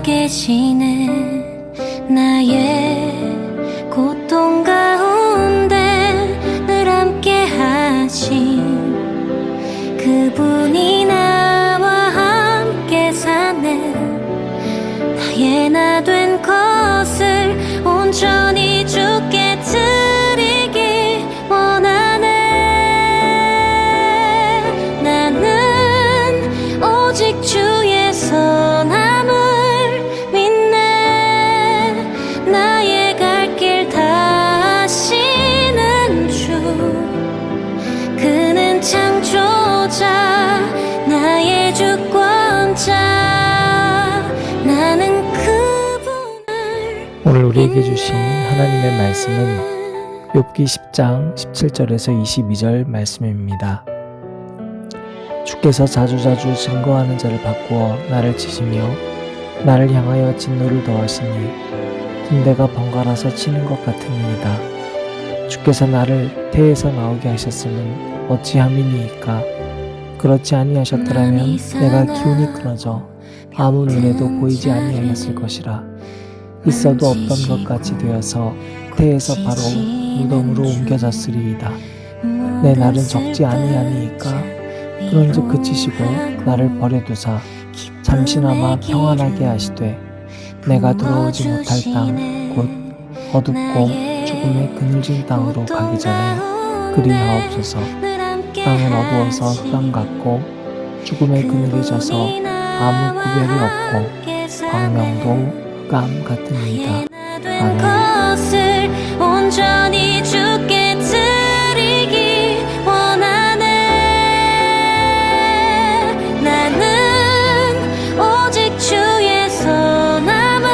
계시네. 나의 고통 가운데 늘 함께 하신 그분이 나와 함께 사네. 나의 나 된 것을 온전히 주께 드리기 원하네. 나는 오직 주의 선함을 믿네. 나의 갈 길 다 아시는 주, 그는 창조자, 나의 주권자. 나는 오늘 우리에게 주신 하나님의 말씀은 욥기 10장 17절에서 22절 말씀입니다. 주께서 자주자주 증거하는 자를 바꾸어 나를 치시며 나를 향하여 진노를 더하시니 군대가 번갈아서 치는 것 같음이니이다. 주께서 나를 태에서 나오게 하셨으면 어찌함이니이까. 그렇지 아니하셨더라면 내가 기운이 끊어져 아무 눈에도 보이지 아니하였을 것이라. 있어도 없던 것 같이 되어서 태에서 바로 무덤으로 옮겨졌으리이다. 내 날은 적지 아니하니이까. 그런즉 그치시고 나를 버려두사 잠시나마 평안하게 하시되 내가 들어오지 못할 땅 곧 어둡고 죽음의 그늘진 땅으로 가기 전에 그리하옵소서. 땅은 어두워서 흑암 같고 죽음의 그늘이 져서 아무 구별이 없고 광명도 흑암 같으니이다. 아멘. 온전히 주께 드리기 원하네. 나는 오직 주의 선함을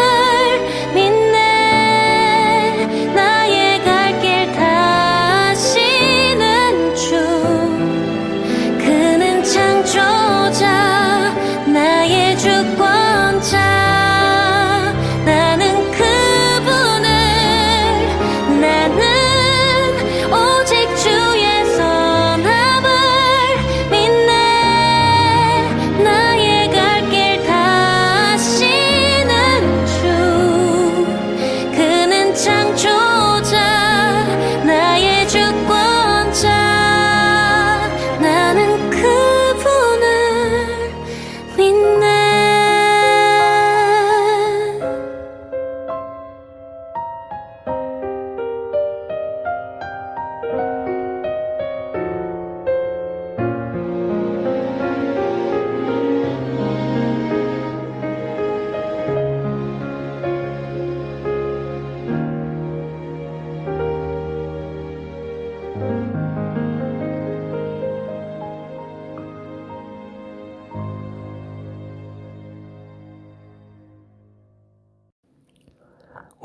믿네. 나의 갈 길 다 아시는 주, 그는 창조자, 나의 주권자.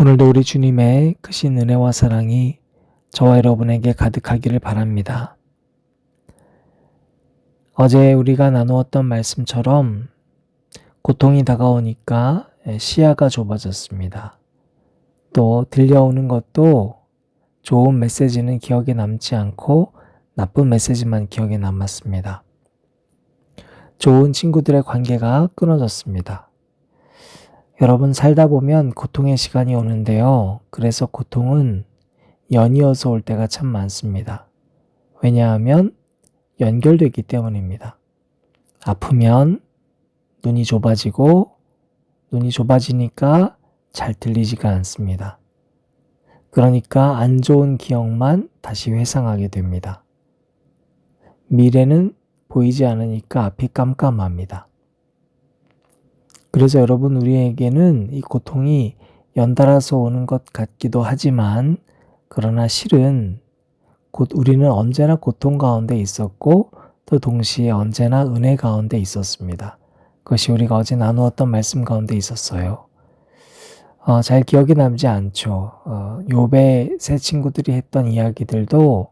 오늘도 우리 주님의 크신 은혜와 사랑이 저와 여러분에게 가득하기를 바랍니다. 어제 우리가 나누었던 말씀처럼 고통이 다가오니까 시야가 좁아졌습니다. 또 들려오는 것도 좋은 메시지는 기억에 남지 않고 나쁜 메시지만 기억에 남았습니다. 좋은 친구들의 관계가 끊어졌습니다. 여러분, 살다 보면 고통의 시간이 오는데요. 그래서 고통은 연이어서 올 때가 참 많습니다. 왜냐하면 연결되기 때문입니다. 아프면 눈이 좁아지고, 눈이 좁아지니까 잘 들리지가 않습니다. 그러니까 안 좋은 기억만 다시 회상하게 됩니다. 미래는 보이지 않으니까 앞이 깜깜합니다. 그래서 여러분, 우리에게는 이 고통이 연달아서 오는 것 같기도 하지만, 그러나 실은 곧 우리는 언제나 고통 가운데 있었고 또 동시에 언제나 은혜 가운데 있었습니다. 그것이 우리가 어제 나누었던 말씀 가운데 있었어요. 잘 기억에 남지 않죠. 욥의 세 친구들이 했던 이야기들도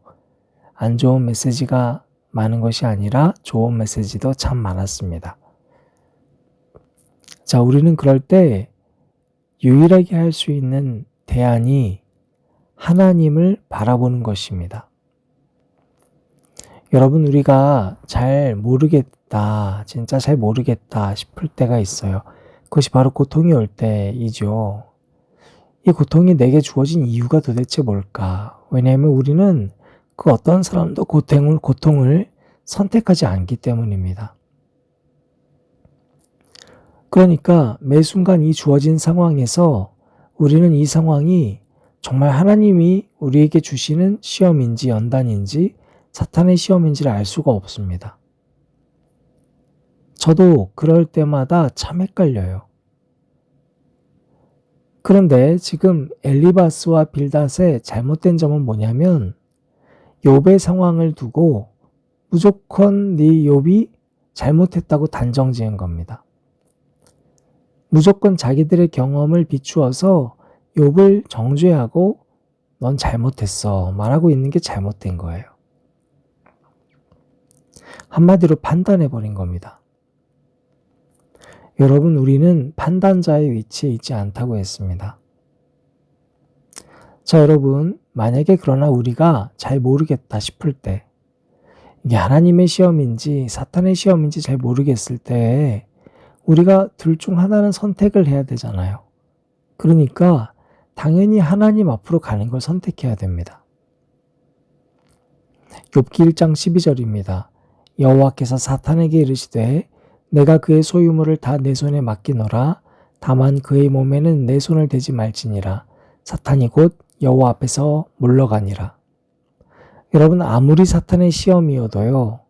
안 좋은 메시지가 많은 것이 아니라 좋은 메시지도 참 많았습니다. 자, 우리는 그럴 때 유일하게 할 수 있는 대안이 하나님을 바라보는 것입니다. 여러분, 우리가 잘 모르겠다, 진짜 잘 모르겠다 싶을 때가 있어요. 그것이 바로 고통이 올 때이죠. 이 고통이 내게 주어진 이유가 도대체 뭘까? 왜냐하면 우리는 그 어떤 사람도 고통을 선택하지 않기 때문입니다. 그러니까 매 순간 이 주어진 상황에서 우리는 이 상황이 정말 하나님이 우리에게 주시는 시험인지 연단인지 사탄의 시험인지를 알 수가 없습니다. 저도 그럴 때마다 참 헷갈려요. 그런데 지금 엘리바스와 빌닷의 잘못된 점은 뭐냐면 욥의 상황을 두고 무조건 네 욥이 잘못했다고 단정 지은 겁니다. 무조건 자기들의 경험을 비추어서 욥을 정죄하고 넌 잘못했어 말하고 있는 게 잘못된 거예요. 한마디로 판단해버린 겁니다. 여러분, 우리는 판단자의 위치에 있지 않다고 했습니다. 자, 여러분, 만약에 그러나 우리가 잘 모르겠다 싶을 때, 이게 하나님의 시험인지 사탄의 시험인지 잘 모르겠을 때 우리가 둘 중 하나는 선택을 해야 되잖아요. 그러니까 당연히 하나님 앞으로 가는 걸 선택해야 됩니다. 욥기 1장 12절입니다. 여호와께서 사탄에게 이르시되 내가 그의 소유물을 다 내 손에 맡기노라. 다만 그의 몸에는 내 손을 대지 말지니라. 사탄이 곧 여호와 앞에서 물러가니라. 여러분, 아무리 사탄의 시험이어도요,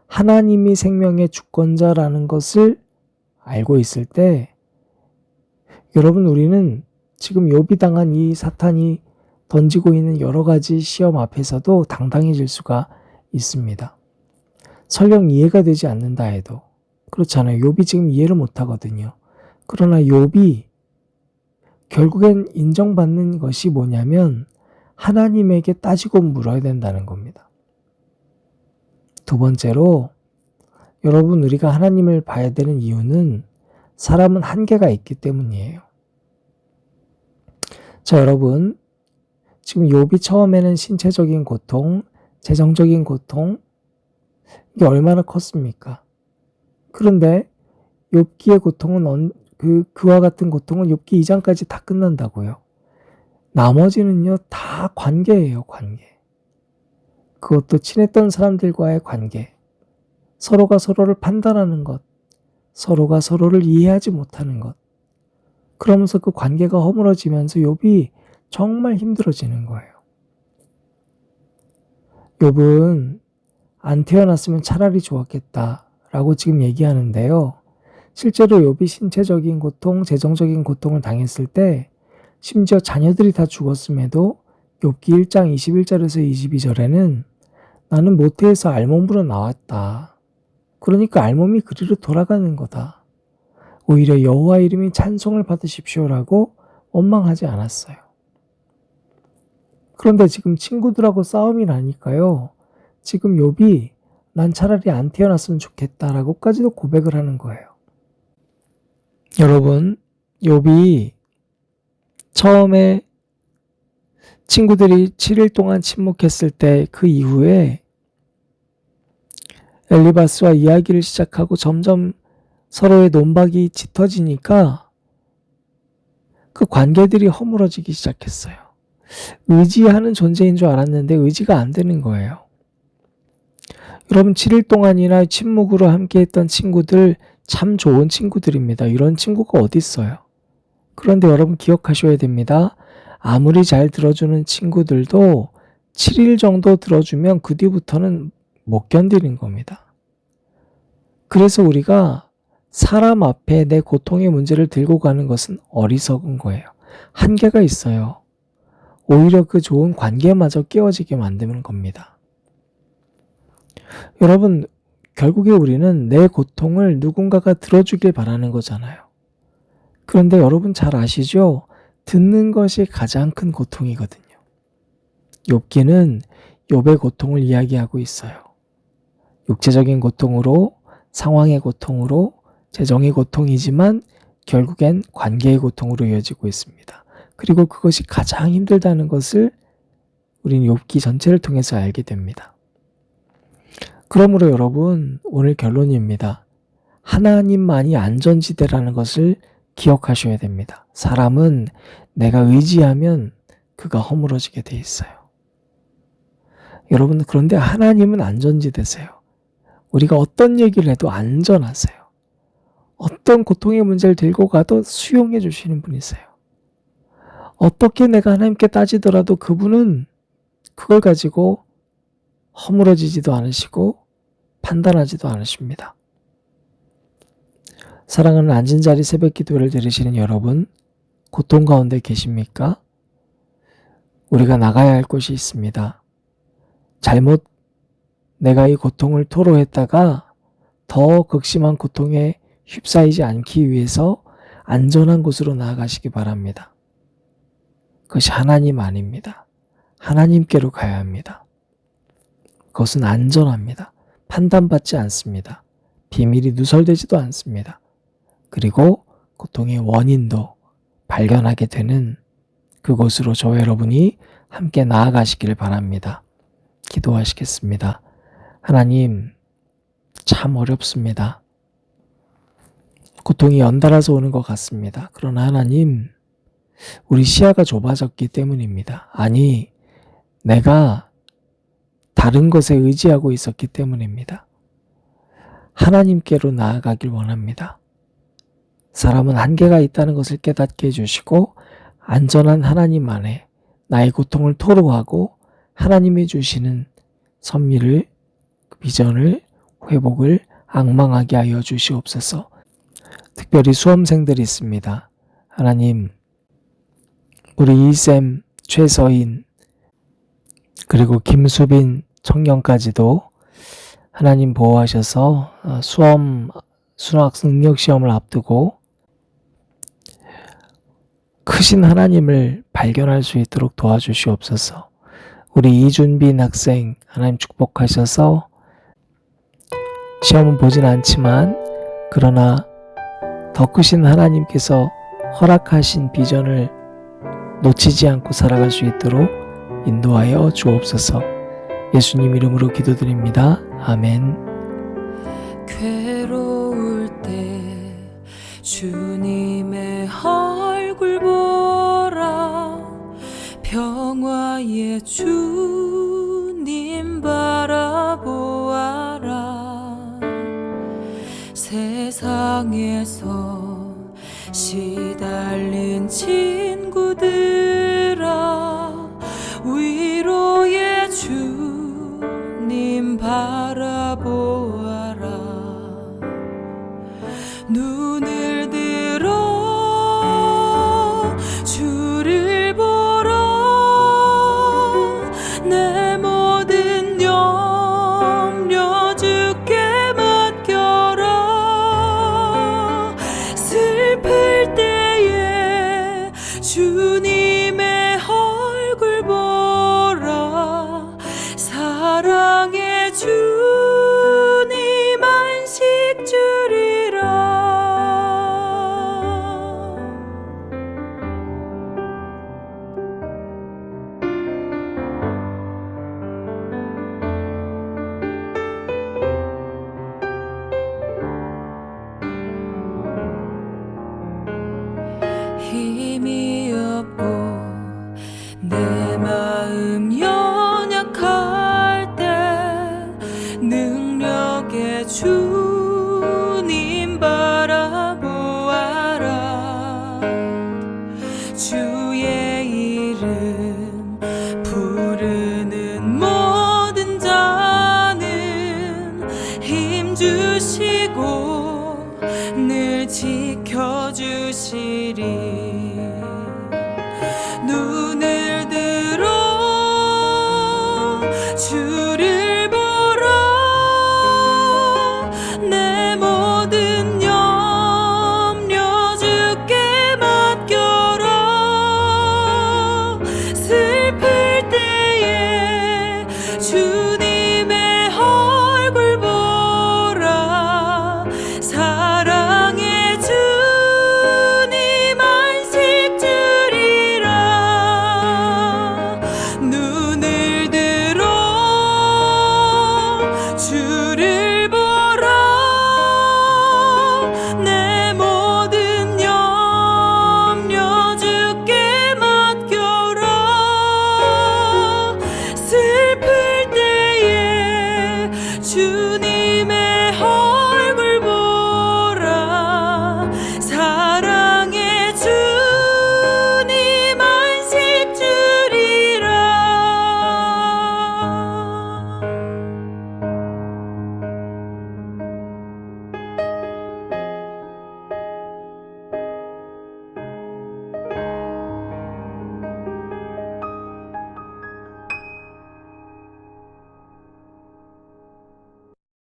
하나님이 생명의 주권자라는 것을 알고 있을 때, 여러분, 우리는 지금 욥이 당한 이 사탄이 던지고 있는 여러 가지 시험 앞에서도 당당해질 수가 있습니다. 설령 이해가 되지 않는다 해도. 그렇잖아요. 욥이 지금 이해를 못하거든요. 그러나 욥이 결국엔 인정받는 것이 뭐냐면 하나님에게 따지고 물어야 된다는 겁니다. 두 번째로, 여러분, 우리가 하나님을 봐야 되는 이유는 사람은 한계가 있기 때문이에요. 자, 여러분, 지금 욥이 처음에는 신체적인 고통, 재정적인 고통, 이게 얼마나 컸습니까? 그런데 욥기의 고통은 그와 같은 고통은 욥기 2장까지 다 끝난다고요. 나머지는요, 다 관계예요, 관계. 그것도 친했던 사람들과의 관계. 서로가 서로를 판단하는 것. 서로가 서로를 이해하지 못하는 것. 그러면서 그 관계가 허물어지면서 욥이 정말 힘들어지는 거예요. 욥은 안 태어났으면 차라리 좋았겠다라고 지금 얘기하는데요. 실제로 욥이 신체적인 고통, 재정적인 고통을 당했을 때 심지어 자녀들이 다 죽었음에도 욥기 1장 21절에서 22절에는 나는 모태에서 알몸으로 나왔다. 그러니까 알몸이 그리로 돌아가는 거다. 오히려 여호와 이름이 찬송을 받으십시오라고 원망하지 않았어요. 그런데 지금 친구들하고 싸움이 나니까요. 지금 욥이 난 차라리 안 태어났으면 좋겠다라고까지도 고백을 하는 거예요. 여러분, 욥이 처음에 친구들이 7일 동안 침묵했을 때 그 이후에 엘리바스와 이야기를 시작하고 점점 서로의 논박이 짙어지니까 그 관계들이 허물어지기 시작했어요. 의지하는 존재인 줄 알았는데 의지가 안 되는 거예요. 여러분, 7일 동안이나 침묵으로 함께했던 친구들 참 좋은 친구들입니다. 이런 친구가 어디 있어요? 그런데 여러분 기억하셔야 됩니다. 아무리 잘 들어주는 친구들도 7일 정도 들어주면 그 뒤부터는 못 견디는 겁니다. 그래서 우리가 사람 앞에 내 고통의 문제를 들고 가는 것은 어리석은 거예요. 한계가 있어요. 오히려 그 좋은 관계마저 깨어지게 만드는 겁니다. 여러분, 결국에 우리는 내 고통을 누군가가 들어주길 바라는 거잖아요. 그런데 여러분 잘 아시죠? 듣는 것이 가장 큰 고통이거든요. 욥기는 욥의 고통을 이야기하고 있어요. 육체적인 고통으로, 상황의 고통으로, 재정의 고통이지만 결국엔 관계의 고통으로 이어지고 있습니다. 그리고 그것이 가장 힘들다는 것을 우리는 욥기 전체를 통해서 알게 됩니다. 그러므로 여러분, 오늘 결론입니다. 하나님만이 안전지대라는 것을 기억하셔야 됩니다. 사람은 내가 의지하면 그가 허물어지게 돼 있어요. 여러분, 그런데 하나님은 안전지대세요. 우리가 어떤 얘기를 해도 안전하세요. 어떤 고통의 문제를 들고 가도 수용해 주시는 분이세요. 어떻게 내가 하나님께 따지더라도 그분은 그걸 가지고 허물어지지도 않으시고 판단하지도 않으십니다. 사랑하는 앉은 자리 새벽 기도를 들으시는 여러분, 고통 가운데 계십니까? 우리가 나가야 할 곳이 있습니다. 잘못 내가 이 고통을 토로했다가 더 극심한 고통에 휩싸이지 않기 위해서 안전한 곳으로 나아가시기 바랍니다. 그것이 하나님 아닙니다. 하나님께로 가야 합니다. 그것은 안전합니다. 판단받지 않습니다. 비밀이 누설되지도 않습니다. 그리고 고통의 원인도 발견하게 되는 그곳으로 저와 여러분이 함께 나아가시기를 바랍니다. 기도하시겠습니다. 하나님, 참 어렵습니다. 고통이 연달아서 오는 것 같습니다. 그러나 하나님, 우리 시야가 좁아졌기 때문입니다. 아니, 내가 다른 것에 의지하고 있었기 때문입니다. 하나님께로 나아가길 원합니다. 사람은 한계가 있다는 것을 깨닫게 해주시고 안전한 하나님 안에 나의 고통을 토로하고 하나님이 주시는 선미를, 비전을, 회복을 앙망하게 하여 주시옵소서. 특별히 수험생들이 있습니다. 하나님, 우리 이쌤, 최서인, 그리고 김수빈 청년까지도 하나님 보호하셔서 수학 능력시험을 앞두고 크신 하나님을 발견할 수 있도록 도와주시옵소서. 우리 이준빈 학생, 하나님 축복하셔서 시험은 보진 않지만 그러나 더 크신 하나님께서 허락하신 비전을 놓치지 않고 살아갈 수 있도록 인도하여 주옵소서. 예수님 이름으로 기도드립니다. 아멘. 괴로울 때 주님의 얼굴 보라. 평화의 주님 바라보아라. 세상에서 시달린 친구들아, 위로의 주님 바라보아라. 눈을 들어 주를 보라. 내 모든 염려 주께 맡겨라. 슬플 때에 주님의 얼굴 보라. 사랑의 주님 안식 주리라. 힘이 없고 내 마음 연약할 때 능력의 주님 바라보아라. 주의 이름 부르는 모든 자는 힘 주시고 늘 지켜주시리.